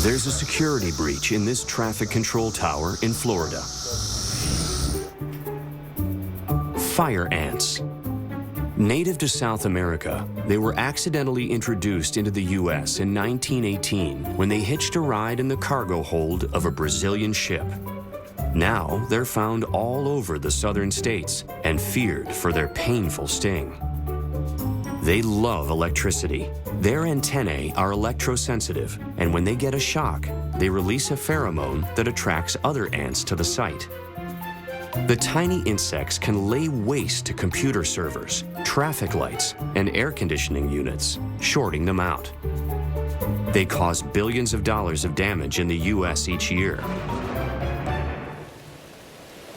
There's a security breach in this traffic control tower in Florida. Fire ants. Native to South America, they were accidentally introduced into the U.S. in 1918 when they hitched a ride in the cargo hold of a Brazilian ship. Now they're found all over the southern states and feared for their painful sting. They love electricity. Their antennae are electrosensitive, and when they get a shock, they release a pheromone that attracts other ants to the site. The tiny insects can lay waste to computer servers, traffic lights, and air conditioning units, shorting them out. They cause billions of dollars of damage in the U.S. each year.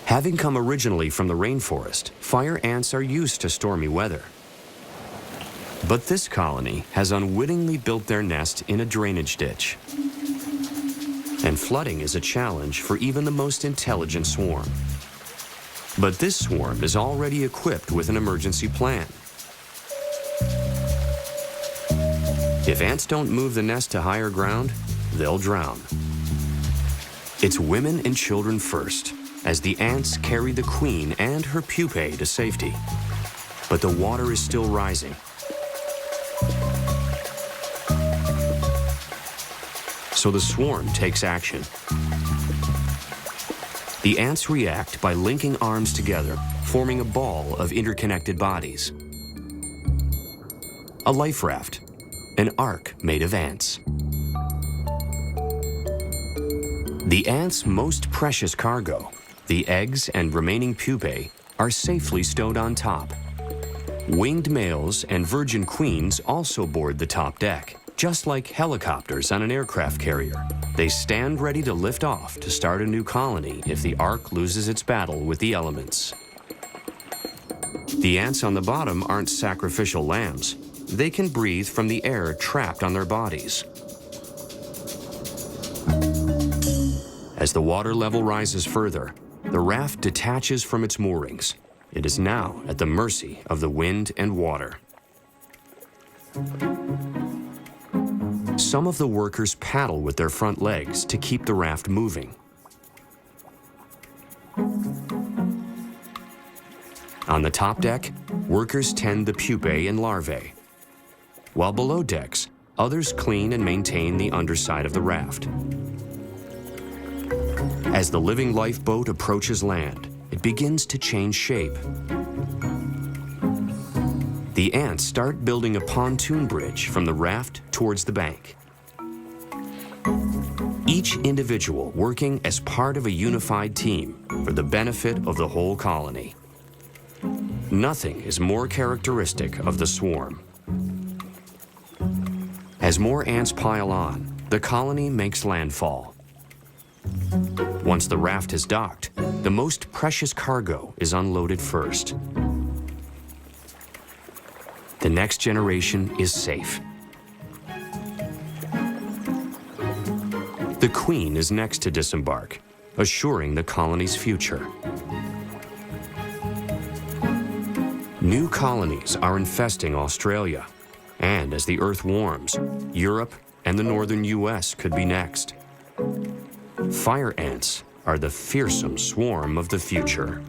Having come originally from the rainforest, fire ants are used to stormy weather. But this colony has unwittingly built their nest in a drainage ditch. And flooding is a challenge for even the most intelligent swarm. But this swarm is already equipped with an emergency plan. If ants don't move the nest to higher ground, they'll drown. It's women and children first, as the ants carry the queen and her pupae to safety. But the water is still rising. So the swarm takes action. The ants react by linking arms together, forming a ball of interconnected bodies. A life raft, an ark made of ants. The ants' most precious cargo, the eggs and remaining pupae, are safely stowed on top. Winged males and virgin queens also board the top deck. Just like helicopters on an aircraft carrier, they stand ready to lift off to start a new colony if the ark loses its battle with the elements. The ants on the bottom aren't sacrificial lambs. They can breathe from the air trapped on their bodies. As the water level rises further, the raft detaches from its moorings. It is now at the mercy of the wind and water. Some of the workers paddle with their front legs to keep the raft moving. On the top deck, workers tend the pupae and larvae, while below decks, others clean and maintain the underside of the raft. As the living lifeboat approaches land, it begins to change shape. The ants start building a pontoon bridge from the raft towards the bank. Each individual working as part of a unified team for the benefit of the whole colony. Nothing is more characteristic of the swarm. As more ants pile on, the colony makes landfall. Once the raft is docked, the most precious cargo is unloaded first. The next generation is safe. The queen is next to disembark, assuring the colony's future. New colonies are infesting Australia, and as the Earth warms, Europe and the northern U.S. could be next. Fire ants are the fearsome swarm of the future.